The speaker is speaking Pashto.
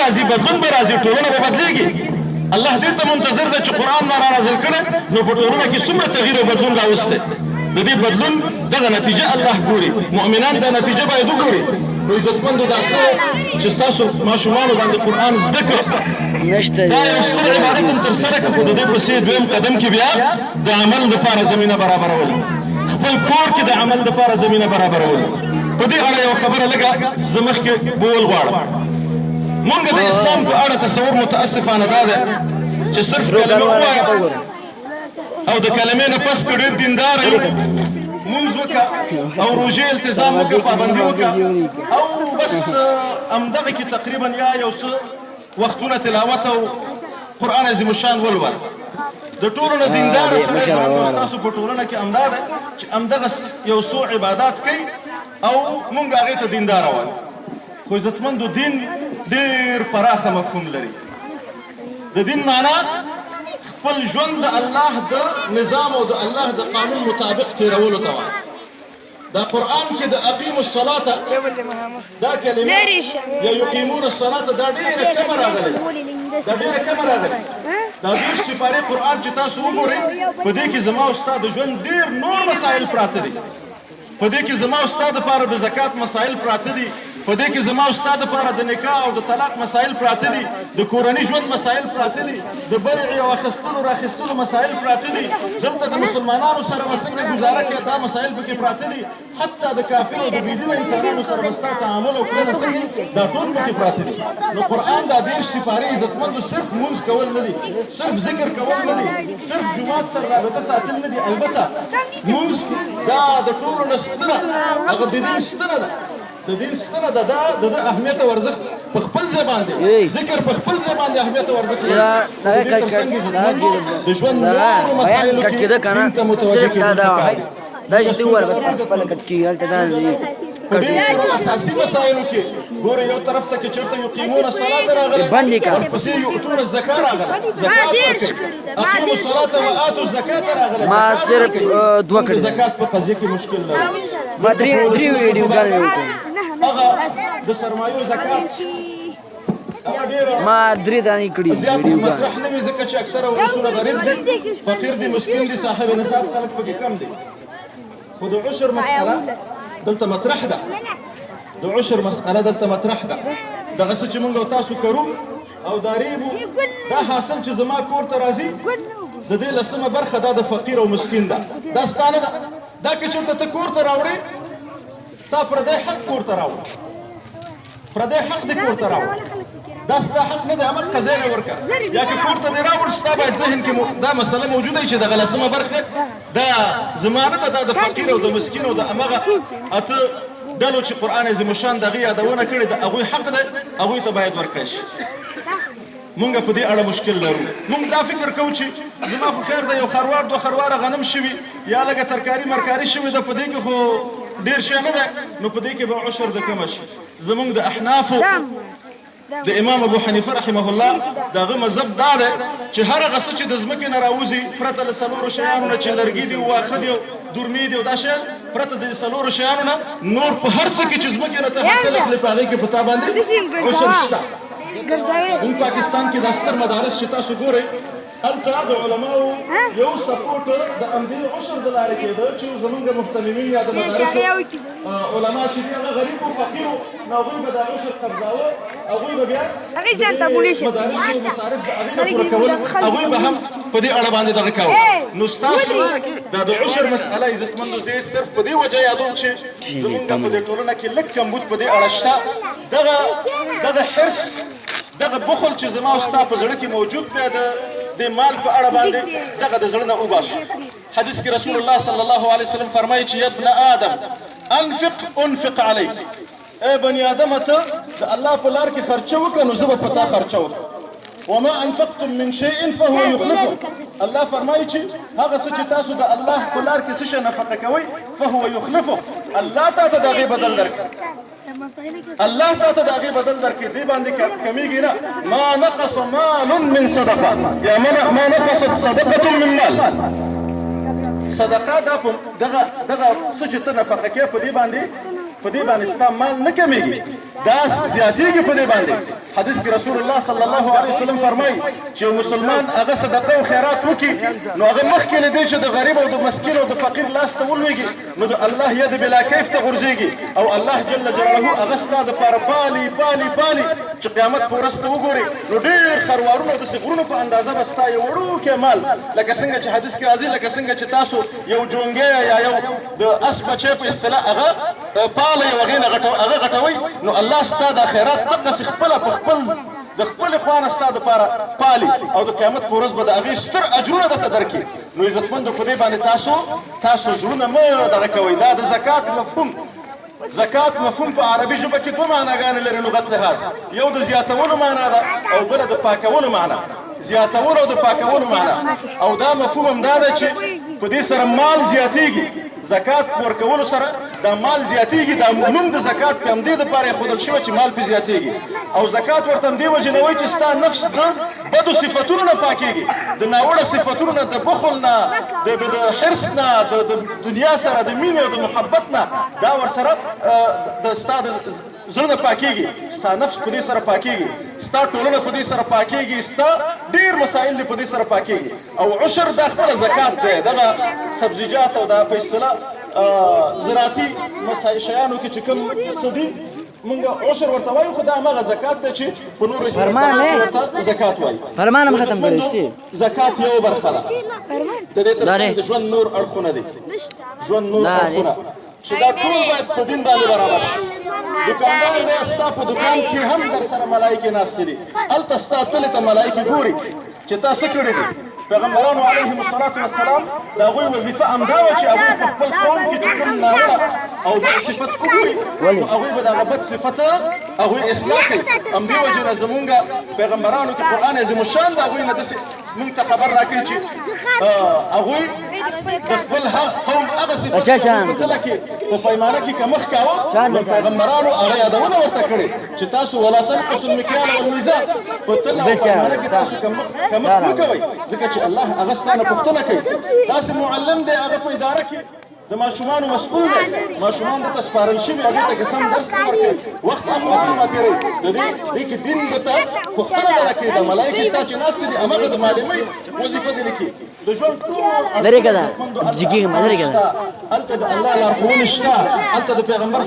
راځي بدلون به راځي ټولنه به بدلېږي الله دې ته منتظر دی چې قرآن ما را نازل کړی نو په ټولنه کې څومره تغییر او بدلون راوستی د دې بدلون دغه نتیجه الله ګوري مؤمنان دا نتیجه باید وګوري نو عزتمندو دا څه چې ستاسو ماشومانو باندې قرآن زده کړه دا یو ستر عبادت هم ترسره کړه خو د دې پسې دویم قدم کې بیا د عمل دپاره زمینه برابرول خپل کور کې د عمل دپاره زمینه برابرول په دې اړه یو خبره لږه زه مخکې بول غواړم مونږ د اسلام په اړه تصور متاسفانه دا دی چې صرف کلمه ووایه او د کلمې نه پس که ډېر دینداره یو مونځ وکړه او روژې التزام وکړه پابندي وکړه او بس همدغه کې تقریبا یا یو څه وختونه تلاوت او قرآن عظیم الشان ولول د ټولو نه دینداره سړی زموږ ستاسو په ټولنه کې همدا ده چې همدغه یو څو عبادات کوي او مونږ هغې ته دینداره وایو خو عزتمندو دین ډېر پراخه مفهوم لري د دین معنا خپل ژوند د الله د نظام او د الله د قانون مطابق تېرولو ته وایي دا قرآن کې د اقیموا الصلاة دا کلمه یا یقیمون الصلاة دا ډېره کمه راغلې دا ډېره کمه راغلې دا 20 سپارې قرآن چې تاسو وګورئ په دې کې زما او ستا د ژوند ډېر نور مسایل پراته دي په دې کې زما او ستا دپاره د زکات مسایل پراته دي په دې کې زما او ستا دپاره د نکاح او د طلاق مسایل پراته دي د کورني ژوند مسایل پراته دي د بیع او اخیستلو راخیستلو مسایل پراته دي دلته د مسلمانانو سره به څنګه ګزاره کوې دا مسایل پکې پراته دي حتی د کافر او د بېدینه انسانانو سره به ستا تعامل او کړنه څنګه دا ټول پکې پراته دي نو قرآن دا 30 سپارې عزتمندو صرف مونځ کول نه دي صرف ذکر کول نه دي صرف جومات سره رابطه ساتل نه دي البته مونځ دا د ټولو نه ستره هغه د دین ستره ده د دین ستره ده دا د اهمیت او ارزښت په خپل ځای باندې ذکر په خپل ځای باندې اهمیت او ارزښت لري تر څنګ عزتمندو د ژوند نورو مسایلو کې دین ته متوجه کېدل دا چې وره خپل کټ کې هلته دا په ډېرو اساسي مسایلو کې ګوره یو طرف ته کې چېرته یقیمون الصلاة راغلی ورپسې یؤتون الزکا راغلی زکات ورکوي اقیموا الصلاة وآتوا الزکاة راغلی ما صرف دوه کړي زکات په قضیه کې مشکل لري ما درې ویډیوګانې وکړې هغه د سرمایو زکات ما درې دانې کړي زیات مطرح نه وي ځکه چې اکثره ولسونه غریب دي فقیر دي مسکین دي صاحب نصاب خلک پکې کم دي خو د عشر مسأله دلته مطرح ده د عشر مسأله دلته مطرح ده دغه څه چې موږ او تاسو کوو او دا ریبو دا حاصل چې زما کور ته راځي د دې لسمه برخه دا د فقیر او مسکین ده دا ستا نه ده دا که چېرته ته کور ته راوړې تا پردی حق کور ته راوړه پردی حق دې کور ته راوړه دا ستا حق نه دی هغه قضیه نه ورکړه یا که کور ته دې راوړ ستا باید ذهن کې دا مسله موجوده وي چې دغه لسمه برخه دا زما نه ده دا د فقیر او د مسکین او د همغه اته ډلو چې قرآن عظیم الشان د هغې یادونه کړې د هغوی حق دی هغوی ته باید ورکړی شي مونږ په دې اړه مشکل لرو مونږ دا فکر کوو چې زما خو خیر ده یو خروار دوه خرواره غنم شوي یا لږه ترکاري مرکاري شوې ده په دې کې خو ډېر شی نه ده نو په دې کې به عشر د کمه شي زمونږ د احنافو د امام ابو حنیفه رحمه الله د هغه مذهب دا دی چې هر هغه څه چې د ځمکې نه راوځي پرته له څلورو شیانو نه چې لرګي دي واښه دي دورمې دي او دا شیان پرته د څلورو شیانو نه نور په هر څه کې چې ځمکې نه ته حاصل اخلې په هغې کې په تا باندې عشر شته نن پاکستان کې دا ستر مدارس چې تاسو ګورئ هلته د علماو یو سپورټ د همدې عشر د لارې کېده چې زمونږ محتممین یا د مدارسو علما چې دي هغه غریب او فقیر وو نو هغوی به دا عشر قبضاوه هغوی به بیا مدارسو مصارف د هغې نه پوره کول هغوی به هم په دې اړه باندې دغه کوه نو ستاسو دا د عشر مسئله عزتمندو زه صرف په دې وجه یادوم چې زمونږ په دې ټولنه کې لږ کمبود په دې اړه شته دغه حرص دغه بخل چې زما او ستا په زړه کې موجود دی د مال په اړه باندې دغه د زړه نه وباسو حدیث کې رسول الله صلی الله علیه وسلم فرمایي چې یا ابن آدم انفق علیک ای بني آدمه ته د الله په لار کې خرچه وکړه نو زه به په تا خرچه وکړم وما انفقتم من شيء فهو يخلفه الله فرمایي چې هغه څه چې تاسو د الله په لار کې څه شی نفقه کوئ فهو يخلفه الله تاته د هغې بدل درکړي الله تاته د هغې بدل درکړي دې باندې کمیږي نه ما نقص مال من صدقه یا ما نقصت صدقه من مال صدقه دا دغه څه چې ته نفقه کوې په دې باندې په دې باندې ستا مال نه کمیږي دا زیاتېږي په دې باندې حدیث کې رسول الله صلی الله علیه وسلم فرمایي چې یو مسلمان هغه صدقه او خیرات وکړي نو هغه مخکې له دې چې د غریب او د مسکین او د فقیر لاس ته ولوېږي نو د الله ید بلا کیف ته غورځېږي او الله جل جلاله هغه ستا دپاره پالي چې قیامت په ورځ ته وګوري نو ډېر خروارونه او داسې غرونو په اندازه به ستا یو وړوکی مال لکه څنګه چې حدیث کې راځي لکه څنګه چې تاسو یو جونګی یا یو د اس بچی په اصطلاح هغه پالئ او هغې نه هغه غټوئ نو الله ستا دا خیرات دقسې خپله په خپل د خپلې خوا نه ستا دپاره پالي او د قیامت په ورځ به د هغې ستر اجرونه درته درکړي نو عزتمندو په دې باندې تاسو زړونه مه دغه کوئ دا د زکات مفهوم په عربي ژبه کې دوه معناګانې لري لغت لحاظ یو د زیاتولو معنا ده او بله د پاکولو معنا زیاتولو او د پاکولو معنا او دا مفهوم هم دا ده چې په دې سره مال زیاتېږي زکات ورکولو سره دا مال زیاتېږي دا نوم د زکات په همدې دپاره ایښودل شوی چې مال پرې زیاتېږي او زکات ورته همدې وجې نه وایي چې ستا نفس د بدو صفتونو نه پاکېږي د ناوړه صفتونو نه د بخل نه د حرص نه د دنیا سره د مینې او د محبت نه دا ورسره ستا د زړه نه پاکېږي ستا نفس په دې سره پاکېږي ستا ټولنه په دې سره پاکېږي ستا ډېر مسایل دې په دې سره پاکېږي او عشر دا خپله زکات دی دغه سبزیجات او دا په اصطلاح زراعتي شیانو کې چې کوم څه دي مونږ عشر ورته وایو خو دا همغه زکات دی چې په نورو اصطلاحاتو ورته زکات وایي فرمان هم ختم کړی شته زکات یو برخه ده د دې ترڅنګ د ژوند نور اړخونه دي ژوند نور اړخونه چې دا ټول باید په دین باندې برابر شي دکاندار دی ستا په دکان کې هم در سره ملایکې ناستې دي هلته ستا تلې ته ملایکې ګوري چې تا څه کړي دي پیغمبرانو علیهم الصلاة والسلام د هغوی وظیفه همدا وه چې هغوی په خپل قوم کې چې کوم ناوړه او بد صفت وګوري نو هغوی به د هغه بد صفته هغوی اصلاح کوي همدې وجې نه زمونږ پیغمبرانو کې قرآن عظیم الشان د هغوی نه داسې مونږ ته خبر راکوي چې هغوی د خپل قوم هغه صفت په تله کې په پیمانه کې کمښت کاوه نو پیغمبرانو هغه یادونه ورته کړې چې تاسو ولا تنقصوا المکیال والمیزان په تله او پیمانه کې تاسو کمښت مه کوئ ځکه چې الله هغه ستانه پوښتنه کوي داسې معلم دی هغه په اداره کې د ماشومانو مسؤول دی ماشومان دته سپارل شوي هغې ته قسم درس نه ورکوي وخت اخواتي ما تېروي د دې کې دین درته پوښتنه درنه کوي دا ملایکې ستا چې ناستې دي همغه د معلمۍ وظیفه دې لیکي د ژوند ټول لرې که ده جګېږم لرې که ده هلته د الله لارښوونې شته هلته د پیغمبر